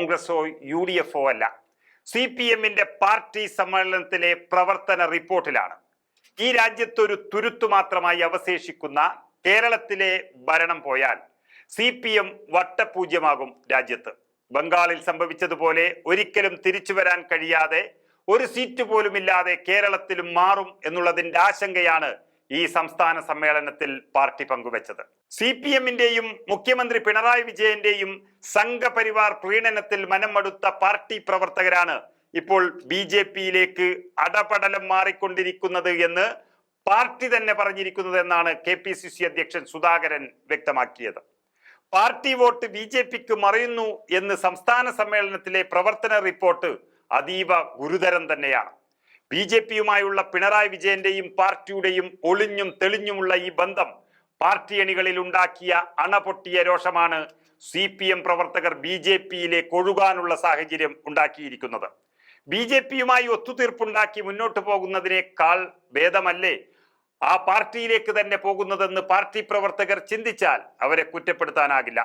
കോൺഗ്രസോ UDF അല്ല, CPMന്റെ party സമ്മേളനത്തിലെ പ്രവർത്തന റിപ്പോർട്ടിലാണ്. ഈ രാജ്യത്തൊരു തുരുത്തു മാത്രമായി അവശേഷിക്കുന്ന കേരളത്തിലെ ഭരണം പോയാൽ CPM വട്ടപൂജ്യമാകും രാജ്യത്ത്. ബംഗാളിൽ സംഭവിച്ചതുപോലെ ഒരിക്കലും തിരിച്ചു വരാൻ കഴിയാതെ ഒരു സീറ്റ് പോലും ഇല്ലാതെ കേരളത്തിലും മാറും എന്നുള്ളതിന്റെ ആശങ്കയാണ് ഈ സംസ്ഥാന സമ്മേളനത്തിൽ പാർട്ടി പങ്കുവച്ചത്. CPMന്റെയും മുഖ്യമന്ത്രി പിണറായി വിജയന്റെയും സംഘപരിവാർ പ്രീണനത്തിൽ മനംമടുത്ത പാർട്ടി പ്രവർത്തകരാണ് ഇപ്പോൾ BJPയിലേക്ക് അടപടലം മാറിക്കൊണ്ടിരിക്കുന്നത് എന്ന് പാർട്ടി തന്നെ പറഞ്ഞിരിക്കുന്നത് എന്നാണ് KPCC അധ്യക്ഷൻ സുധാകരൻ വ്യക്തമാക്കിയത്. പാർട്ടി വോട്ട് BJPക്ക് മറയുന്നു എന്ന് സംസ്ഥാന സമ്മേളനത്തിലെ പ്രവർത്തന റിപ്പോർട്ട് അതീവ ഗുരുതരം തന്നെയാണ്. BJPയുമായുള്ള പിണറായി വിജയന്റെയും പാർട്ടിയുടെയും ഒളിഞ്ഞും തെളിഞ്ഞുമുള്ള ഈ ബന്ധം പാർട്ടി അണികളിൽ ഉണ്ടാക്കിയ അണപൊട്ടിയ രോഷമാണ് CPM പ്രവർത്തകർ BJPയിലേക്ക് ഒഴുകാനുള്ള സാഹചര്യം ഉണ്ടാക്കിയിരിക്കുന്നത്. BJPയുമായി ഒത്തുതീർപ്പുണ്ടാക്കി മുന്നോട്ട് പോകുന്നതിനേക്കാൾ ഭേദമല്ലേ ആ പാർട്ടിയിലേക്ക് തന്നെ പോകുന്നതെന്ന് പാർട്ടി പ്രവർത്തകർ ചിന്തിച്ചാൽ അവരെ കുറ്റപ്പെടുത്താനാകില്ല.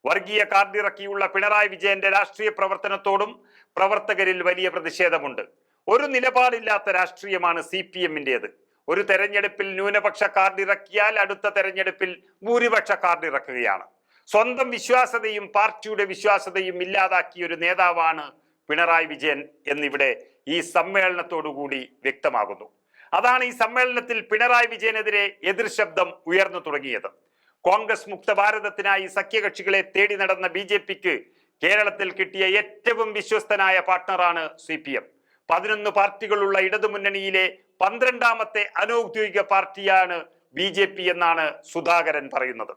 വർഗീയ കാർഡിറക്കിയുള്ള പിണറായി വിജയന്റെ രാഷ്ട്രീയ പ്രവർത്തനത്തോടും പ്രവർത്തകരിൽ വലിയ പ്രതിഷേധമുണ്ട്. ഒരു നിലപാടില്ലാത്ത രാഷ്ട്രീയമാണ് CPMന്റേത്. ഒരു തെരഞ്ഞെടുപ്പിൽ ന്യൂനപക്ഷ കാർഡിറക്കിയാൽ അടുത്ത തെരഞ്ഞെടുപ്പിൽ ഭൂരിപക്ഷ കാർഡിറക്കുകയാണ്. സ്വന്തം വിശ്വാസതയും പാർട്ടിയുടെ വിശ്വാസതയും ഇല്ലാതാക്കിയ ഒരു നേതാവാണ് പിണറായി വിജയൻ എന്നിവിടെ ഈ സമ്മേളനത്തോടുകൂടി വ്യക്തമാകുന്നു. അതാണ് ഈ സമ്മേളനത്തിൽ പിണറായി വിജയനെതിരെ എതിർശബ്ദം ഉയർന്നു തുടങ്ങിയത്. കോൺഗ്രസ് മുക്ത ഭാരതത്തിനായി സഖ്യകക്ഷികളെ തേടി നടന്ന BJPക്ക് കേരളത്തിൽ കിട്ടിയ ഏറ്റവും വിശ്വസ്തനായ പാർട്ട്ണറാണ് CPM. 11 പാർട്ടികളുള്ള ഇടതുമുന്നണിയിലെ 12ാമത്തെ അനൗദ്യോഗിക പാർട്ടിയാണ് BJP എന്നാണ് സുധാകരൻ പറയുന്നത്.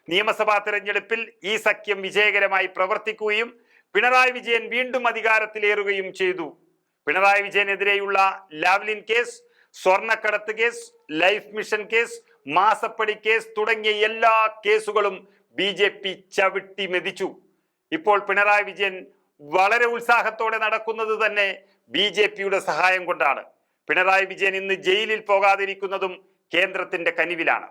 നിയമസഭാ തെരഞ്ഞെടുപ്പിൽ ഈ സഖ്യം വിജയകരമായി പ്രവർത്തിക്കുകയും പിണറായി വിജയൻ വീണ്ടും അധികാരത്തിലേറുകയും ചെയ്തു. പിണറായി വിജയനെതിരെയുള്ള ലാവ്ലിൻ കേസ്, സ്വർണ്ണക്കടത്ത് കേസ്, ലൈഫ് മിഷൻ കേസ്, മാസപ്പടി കേസ് തുടങ്ങിയ എല്ലാ കേസുകളും BJP ചവിട്ടി മെതിച്ചു. ഇപ്പോൾ പിണറായി വിജയൻ വളരെ ഉത്സാഹത്തോടെ നടക്കുന്നത് തന്നെ BJPയുടെ സഹായം കൊണ്ടാണ്. പിണറായി വിജയൻ ഇന്ന് ജയിലിൽ പോകാതിരിക്കുന്നതും കേന്ദ്രത്തിന്റെ കനിവിലാണ്.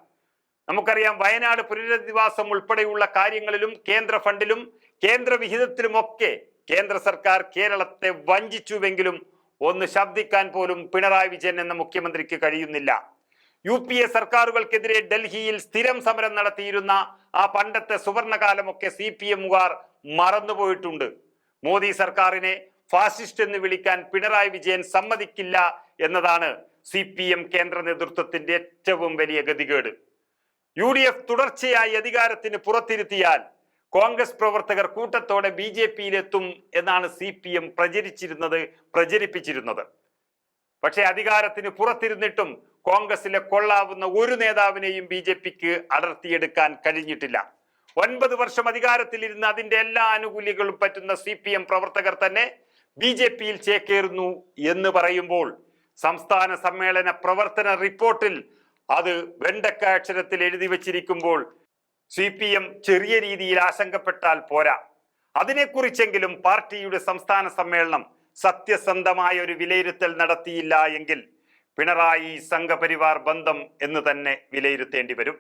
നമുക്കറിയാം, വയനാട് പുനരധിവാസം ഉൾപ്പെടെയുള്ള കാര്യങ്ങളിലും കേന്ദ്ര ഫണ്ടിലും കേന്ദ്ര വിഹിതത്തിലുമൊക്കെ കേന്ദ്ര സർക്കാർ കേരളത്തെ വഞ്ചിച്ചുവെങ്കിലും ഒന്ന് ശബ്ദിക്കാൻ പോലും പിണറായി വിജയൻ എന്ന മുഖ്യമന്ത്രിക്ക് കഴിയുന്നില്ല. UPA സർക്കാരുകൾക്കെതിരെ ഡൽഹിയിൽ സ്ഥിരം സമരം നടത്തിയിരുന്ന ആ പണ്ടത്തെ സുവർണകാലമൊക്കെ CPMുകാർ മറന്നുപോയിട്ടുണ്ട്. മോദി സർക്കാരിനെ ഫാസിസ്റ്റ് എന്ന് വിളിക്കാൻ പിണറായി വിജയൻ സമ്മതിക്കില്ല എന്നതാണ് CPM കേന്ദ്ര നേതൃത്വത്തിന്റെ ഏറ്റവും വലിയ ഗതികേട്. UDF തുടർച്ചയായി അധികാരത്തിന് പുറത്തിരുത്തിയാൽ കോൺഗ്രസ് പ്രവർത്തകർ കൂട്ടത്തോടെ BJPയിലെത്തും എന്നാണ് CPM പ്രചരിപ്പിച്ചിരുന്നത്. പക്ഷെ അധികാരത്തിന് പുറത്തിരുന്നിട്ടും കോൺഗ്രസിലെ കൊള്ളാവുന്ന ഒരു നേതാവിനെയും BJPക്ക് അടർത്തിയെടുക്കാൻ കഴിഞ്ഞിട്ടില്ല. 9 വർഷം അധികാരത്തിലിരുന്ന് അതിന്റെ എല്ലാ ആനുകൂല്യങ്ങളും പറ്റുന്ന CPM പ്രവർത്തകർ തന്നെ BJPയിൽ ചേക്കേറുന്നു എന്ന് പറയുമ്പോൾ സംസ്ഥാന സമ്മേളന പ്രവർത്തന റിപ്പോർട്ടിൽ അത് വെണ്ടക്ക അക്ഷരത്തിൽ എഴുതി വച്ചിരിക്കുമ്പോൾ CPM ചെറിയ രീതിയിൽ ആശങ്കപ്പെട്ടാൽ പോരാ. അതിനെക്കുറിച്ചെങ്കിലും പാർട്ടിയുടെ സംസ്ഥാന സമ്മേളനം സത്യസന്ധമായ ഒരു വിലയിരുത്തൽ നടത്തിയില്ല എങ്കിൽ പിണറായി സംഘപരിവാർ ബന്ധം എന്ന് തന്നെ വിലയിരുത്തേണ്ടി വരും.